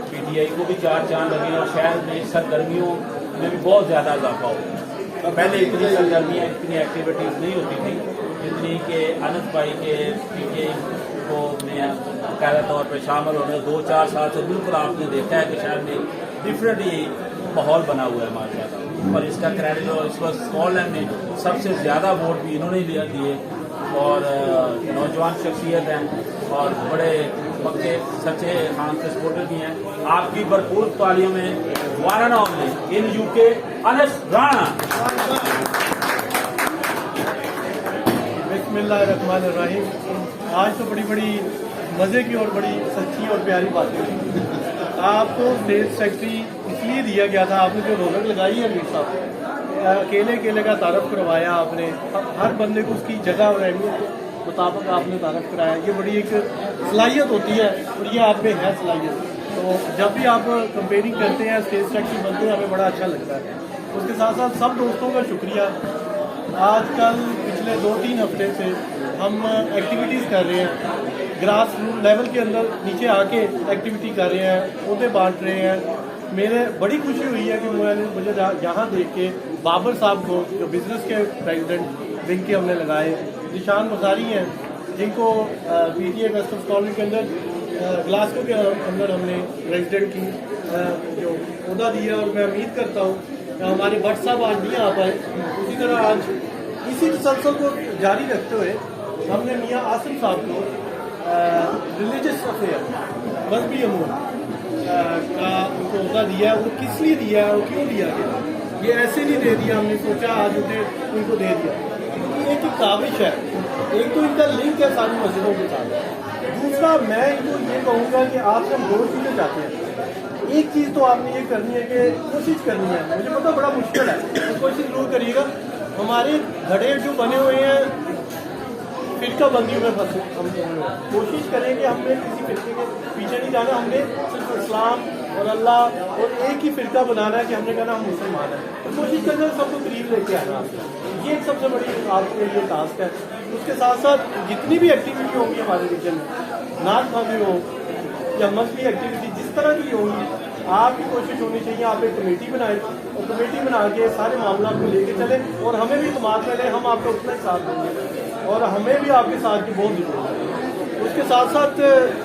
PTI को भी 4 चांद लगे और शहर में सरगर्मियों में भी बहुत ज़्यादा इजाफा हो। पहले इतनी सरगर्मियाँ, इतनी एक्टिविटीज़ नहीं होती थी जितनी कि अनस भाई के PTI को में बाकायदा तौर पर शामिल होने 2-4 साल से बिल्कुल आपने देखा है कि शहर में डिफरेंट ही माहौल बना हुआ है माशाल्लाह। और इसका क्रेडिट और इस वक्त स्कॉटलैंड में सबसे ज़्यादा वोट भी इन्होंने लिया दिए और नौजवान शख्सियत हैं और बड़े पक्के सच्चे खान के सपोर्टर भी हैं। आपकी भरपूर तालियों में वाराना में इन UK अनस राणा। बिस्मिल्लाहिर्रहमानिर्रहीम। आज तो बड़ी मज़े की और बड़ी सच्ची और प्यारी बातें हुई। आपको स्टेट सेक्रेटरी इसलिए दिया गया था, आपने जो रौनक लगाई है मीर साहब, अकेले का तारफ़ करवाया आपने, हर बंदे को उसकी जगह और अहमियत के मुताबिक आपने तारफ़ कराया। ये बड़ी एक सलाहियत होती है और ये आप में है सलाहियत। तो जब भी आप कंपेयरिंग करते हैं, स्टेट सेक्रेटरी बनते हैं, हमें बड़ा अच्छा लगता है। उसके साथ साथ सब दोस्तों का शुक्रिया। आजकल पिछले 2-3 हफ्ते से हम एक्टिविटीज़ कर रहे हैं, ग्रास रूट लेवल के अंदर नीचे आके एक्टिविटी कर रहे हैं, पौधे बांट रहे हैं। मेरे बड़ी खुशी हुई है कि मुझे यहाँ देख के बाबर साहब को, जो बिज़नेस के प्रेसिडेंट विंग के हमने लगाए, निशान मजारी हैं जिनको PTI कस्टम्स कॉलोनी के अंदर ग्लासगो के अंदर हमने प्रेसिडेंट की जो अहदा दिया। और मैं उम्मीद करता हूँ हमारे भट्ट साहब आज नहीं आ पाए, उसी तरह आज इसी तसलसल को जारी रखते हुए हमने मियाँ आसिम साहब को रिलीजियस अफेयर मजहबी अमूर का उनको अहदा दिया है। वो किस लिए दिया है और क्यों दिया गया, ये ऐसे नहीं दे दिया, हमने सोचा आज उनको दे दिया। एक काविश है, एक तो इनका लिंक है सारी मस्जिदों के साथ, दूसरा मैं इनको ये कहूँगा कि आपसे हम 2 चीज़ें चाहते हैं। एक चीज़ तो आपने ये करनी है कि कोशिश करनी है, मुझे पता बड़ा मुश्किल है, तो कोशिश जरूर करिएगा। हमारे घड़े जो बने हुए हैं फिरका बंदियों में फंसे, हम कोशिश करें कि हमने किसी फिरके के पीछे नहीं जाना, हमने सिर्फ इस्लाम और अल्लाह और एक ही फिरका बनाना है कि हमने कहना हम मुसलमान हैं। तो कोशिश करना सबको करीब लेके आना, ये एक सबसे बड़ी आपके लिए टास्क है। उसके साथ साथ जितनी भी एक्टिविटी होगी हमारे रीजन में, नाच खाने हो या मजहबी एक्टिविटी जिस तरह की होगी, आपकी कोशिश होनी चाहिए आप एक कमेटी बनाएं और कमेटी बना के सारे मामला को लेके चलें और हमें भी इत्मीनान में लें, हम आपका उतना ही साथ देंगे और हमें भी आपके साथ की बहुत जरूरत है। उसके साथ साथ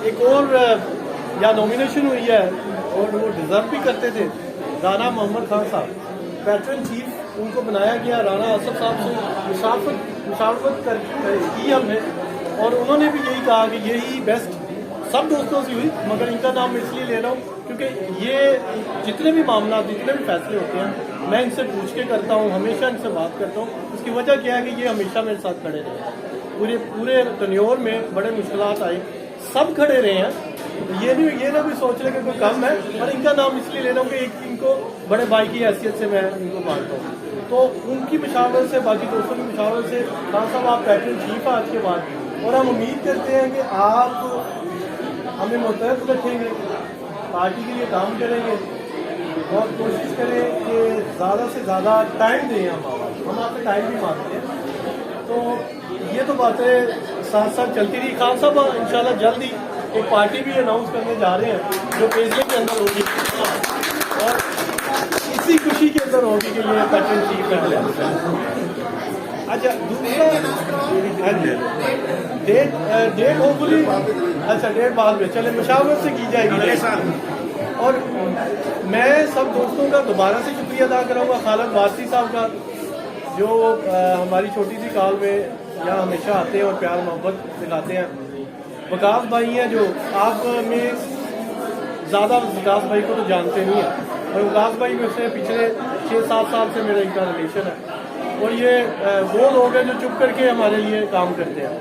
एक और या नॉमिनेशन हुई है और वो डिज़र्व भी करते थे, राना मोहम्मद खान साहब पैट्रन चीफ, उनको बनाया गया। राना असफ साहब से मुशावरत की हमने और उन्होंने भी यही कहा कि यही बेस्ट सब दोस्तों से हुई, मगर इनका नाम मैं इसलिए ले रहा हूँ क्योंकि ये जितने भी मामला, जितने भी फैसले होते हैं, मैं इनसे पूछ के करता हूँ, हमेशा इनसे बात करता हूँ। उसकी वजह क्या है कि ये हमेशा मेरे साथ खड़े रहे, पूरे टन्योर में बड़े मुश्किलात आई, सब खड़े रहे हैं। ये ना भी सोच रहे कि कोई कम है, और इनका नाम इसलिए ले रहा हूँ कि एक इनको बड़े भाई की हैसियत से मैं इनको मानता हूँ। तो उनकी मशावरत से, बाकी दोस्तों की मशावरत से, खान साहब आप पैटर्न चीफ आज के बाद, और हम उम्मीद करते हैं कि आप हमें मुतहद रखेंगे, पार्टी के लिए काम करेंगे और कोशिश करें कि ज़्यादा से ज़्यादा टाइम दें। हम आपसे टाइम भी मांगते हैं। तो ये तो बातें साथ साथ चलती रही। खान साहब इंशाल्लाह जल्द ही एक पार्टी भी अनाउंस करने जा रहे हैं जो पेजले के अंदर होगी और इसी खुशी के अंदर होगी कि ये पैटर्न चीफ कर। अच्छा, दूसरा डेट होपफुली, अच्छा डेट बाद में चले मशावरत से की जाएगी। और मैं सब दोस्तों का दोबारा से शुक्रिया अदा कराऊंगा, खालिद वासी साहब का जो हमारी छोटी सी कॉल में यहाँ हमेशा आते हैं और प्यार मोहब्बत दिलाते हैं। वकास भाई हैं जो आप में ज़्यादा वकास भाई को तो जानते नहीं हैं, और वकास भाई में से पिछले 6-7 साल से मेरा इनका रिलेशन है। और ये वो लोग हैं जो चुप करके हमारे लिए काम करते हैं।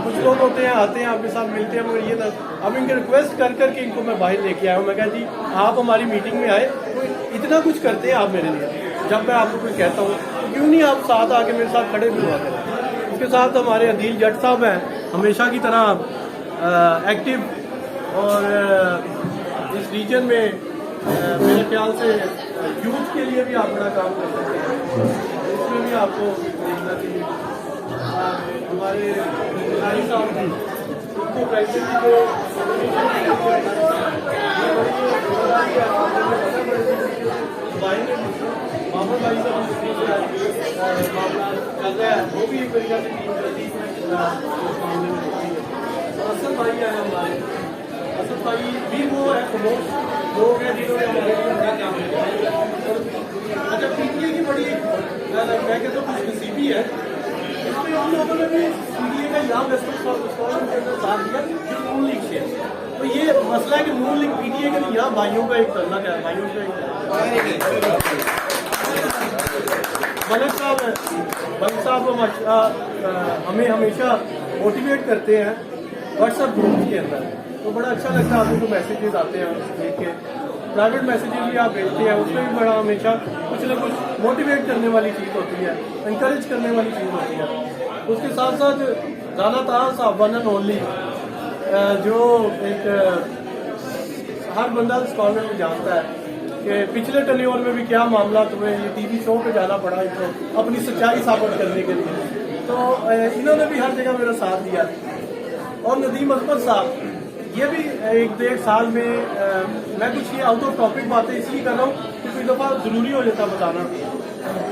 कुछ लोग होते हैं आते हैं आपके साथ मिलते हैं, मगर ये ना, अब इनके रिक्वेस्ट कर करके इनको मैं बाहर लेके आया हूँ। मैं कहा जी आप हमारी मीटिंग में आए, तो इतना कुछ करते हैं आप मेरे लिए, जब मैं आपको कुछ कहता हूँ तो क्यों नहीं आप साथ आके मेरे साथ खड़े भी हुआ करें। उसके साथ हमारे अदील जट साहब हैं, हमेशा की तरह एक्टिव, और इस रीजन में मेरे ख्याल से यूथ के लिए भी आप बड़ा काम कर सकते हैं, इसमें भी आपको देखना चाहिए। हमारे साहब उनको प्रेसिडेंट को محمد بھائی سے معاملہ چل رہا ہے, وہ بھی ایک طریقہ سے ٹیم جلدی معاملے میں ہوتی ہے. اسد بھائی آئے ہمارے, اسد بھائی بھی وہ ہے خاموش لوگ ہیں جنہوں نے ہمارے لیے بڑا کام کیا. اچھا پی ٹی اے کی بڑی میں کہتا ہوں خوش نصیبی ہے, اس میں ان لوگوں نے بھی پی ٹی اے کا یہاں ویسٹرن کے اندر ساتھ دیا جو نون لیگ سے ہے. تو یہ مسئلہ ہے کہ نون لیگ پی ٹی اے کے لیے یہاں بھائیوں کا ایک کرنا کیا ہے, بھائیوں کا ملک صاحب ہمیں ہمیشہ موٹیویٹ کرتے ہیں واٹس ایپ گروپ کے اندر, تو بڑا اچھا لگتا ہے. آپ کو میسیجز آتے ہیں دیکھ کے, پرائیویٹ میسیجز بھی آپ بھیجتے ہیں, اس میں بھی بڑا ہمیشہ کچھ نہ کچھ موٹیویٹ کرنے والی چیز ہوتی ہے, انکریج کرنے والی چیز ہوتی ہے. اس کے ساتھ ساتھ رانا طاہر صاحب ون اینڈ اونلی, جو ایک ہر بندہ اسکالر میں جانتا ہے کہ پچھلے ٹرنیور میں بھی کیا معاملات ہوئے, یہ ٹی وی شو پہ جانا پڑا ان کو اپنی سچائی ثابت کرنے کے لیے, تو انہوں نے بھی ہر جگہ میرا ساتھ دیا. اور ندیم اکبر صاحب یہ بھی ایک 1.5 سال میں میں کچھ یہ آؤٹ آف ٹاپک باتیں اس لیے کر رہا ہوں کہ کوئی دفعہ ضروری ہو جاتا بتانا.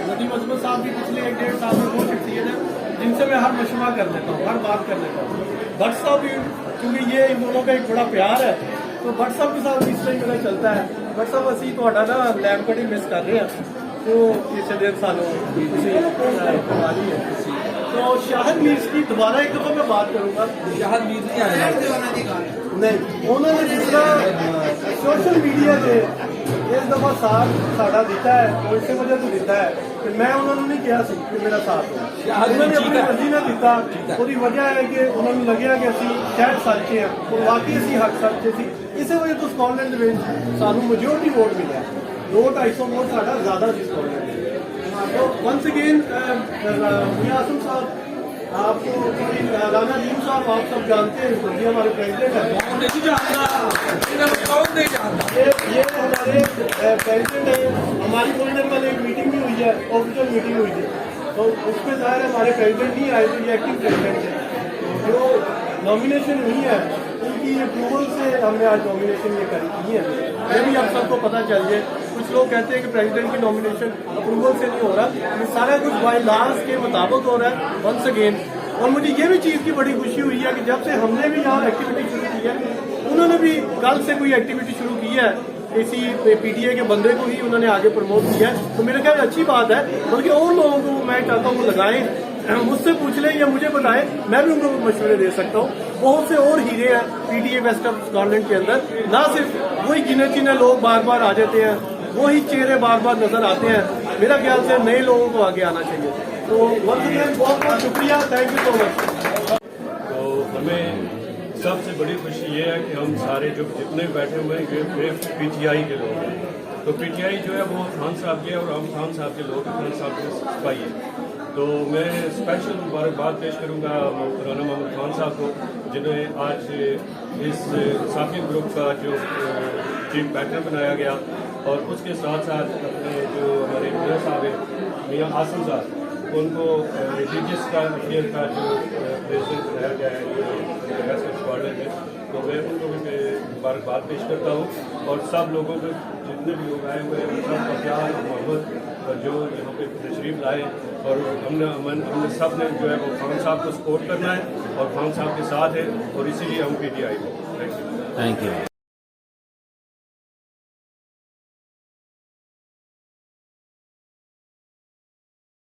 ندیم اکبر صاحب بھی پچھلے 1.5 سال میں وہ شخصیت ہے جن سے میں ہر مشورہ کر لیتا ہوں, ہر بات کر لیتا ہوں. بٹ صاحب بھی کیونکہ یہ ان دونوں کا ایک بڑا پیار ہے, تو بٹ صاحب کے ساتھ اس طرح میرا چلتا ہے. بٹ صاحب اسی تھوڑا نا لیب کٹنگ مس کر رہے ہیں, تو پچھلے 1.5 سالوں کمالی ہے. تو شاہد میرز کی دوبارہ ایک دفعہ میں بات کروں گا. شاہد میرز نہیں آیا نہیں, انہوں نے جس طرح سوشل میڈیا سے اس دفعہ ساتھ ساڑھا دیتا ہے, اور اس سے وجہ سے دیتا ہے کہ میں انہوں نے نہیں کیا سی کہ میرا ساتھ ہو, انہوں نے اپنی مرضی نہ دیتا. وہی وجہ ہے کہ انہوں نے لگیا کہ اسی شاید سچے ہیں, اور واقعی اسی حق سچے سی. اسی وجہ تو اسکاٹ لینڈ سانو میجورٹی ووٹ ملا, 200-250 ووٹ ساڑھا زیادہ سی اسکاٹ لینڈ. تو ونس اگین میاں آسم صاحب, آپ کو رانا نیم صاحب آپ سب جانتے ہیں, یہ ہمارے پریزیڈنٹ ہیں. یہ ہمارے پریزیڈنٹ ہیں. ہماری تھوڑی دیر پہلے ایک میٹنگ بھی ہوئی ہے, آفیشیل میٹنگ ہوئی تھی, تو اس میں ظاہر ہے ہمارے پریزیڈنٹ نہیں آئے, تو یہ ایکٹنگ پریزیڈنٹ ہے. جو نامینیشن ہوئی ہے ان کی اپروول سے ہم نے آج نامینیشن یہ کی ہے. یہ بھی آپ سب کو پتہ چل جائے. کچھ لوگ کہتے ہیں کہ پریزیڈنٹ کی نامینیشن اپروول سے نہیں ہو رہا, یہ سارا کچھ بائی لاز کے مطابق ہو رہا ہے ونس اگین. اور مجھے یہ بھی چیز کی بڑی خوشی ہوئی ہے کہ جب سے ہم نے بھی یہاں ایکٹیویٹی شروع کی ہے, انہوں نے بھی کل سے کوئی ایکٹیویٹی شروع کی ہے, اسی پی ٹی اے کے بندے کو ہی انہوں نے آگے پروموٹ کیا ہے. تو میرے خیال اچھی بات ہے, بلکہ اور لوگوں کو میں چاہتا ہوں وہ لگائیں, مجھ سے پوچھ لیں یا مجھے بتائیں, میں بھی ان کو مشورے دے سکتا ہوں. بہت سے اور ہیرے ہیں P T A west of Scotland کے اندر, نہ صرف وہی گنے چنے لوگ بار بار آ جاتے ہیں, وہی چہرے بار بار نظر آتے ہیں. میرا خیال سے نئے لوگوں کو آگے آنا چاہیے. تو ونس اگین بہت بہت شکریہ, تھینک یو سو مچ. تو ہمیں سب سے بڑی خوشی یہ ہے کہ ہم سارے جو جتنے بیٹھے ہوئے ہیں یہ پی ٹی آئی کے لوگ ہیں. تو پی ٹی آئی جو ہے وہ خان صاحب کے, اور ہم خان صاحب کے لوگ خان صاحب کے سپاہی ہیں. تو میں اسپیشل مبارکباد پیش کروں گا رانا محمد خان صاحب کو, جنہیں آج اس ساتھی گروپ کا جو چیف پیٹرن بنایا گیا, اور اس کے ساتھ ساتھ اپنے جو ہمارے میاں صاحب ہیں میاں آسم صاحب, ان کو ریلیجیس کا افیئر کا جو پریزیڈنٹ بنایا گیا ہے ویسٹ اسکاٹ لینڈ میں. تو میں ان کو بھی مبارکباد پیش کرتا ہوں, اور سب لوگوں کو جتنے بھی لوگ آئے ہوئے ہیں سب کا پیار اور محبت, اور جو یہاں پہ تشریف لائے, اور ہم نے سب نے جو ہے وہ خان صاحب کو سپورٹ کرنا ہے, اور خان صاحب کے ساتھ ہے, اور اسی لیے ہم پی ٹی آئی کو. Thank you.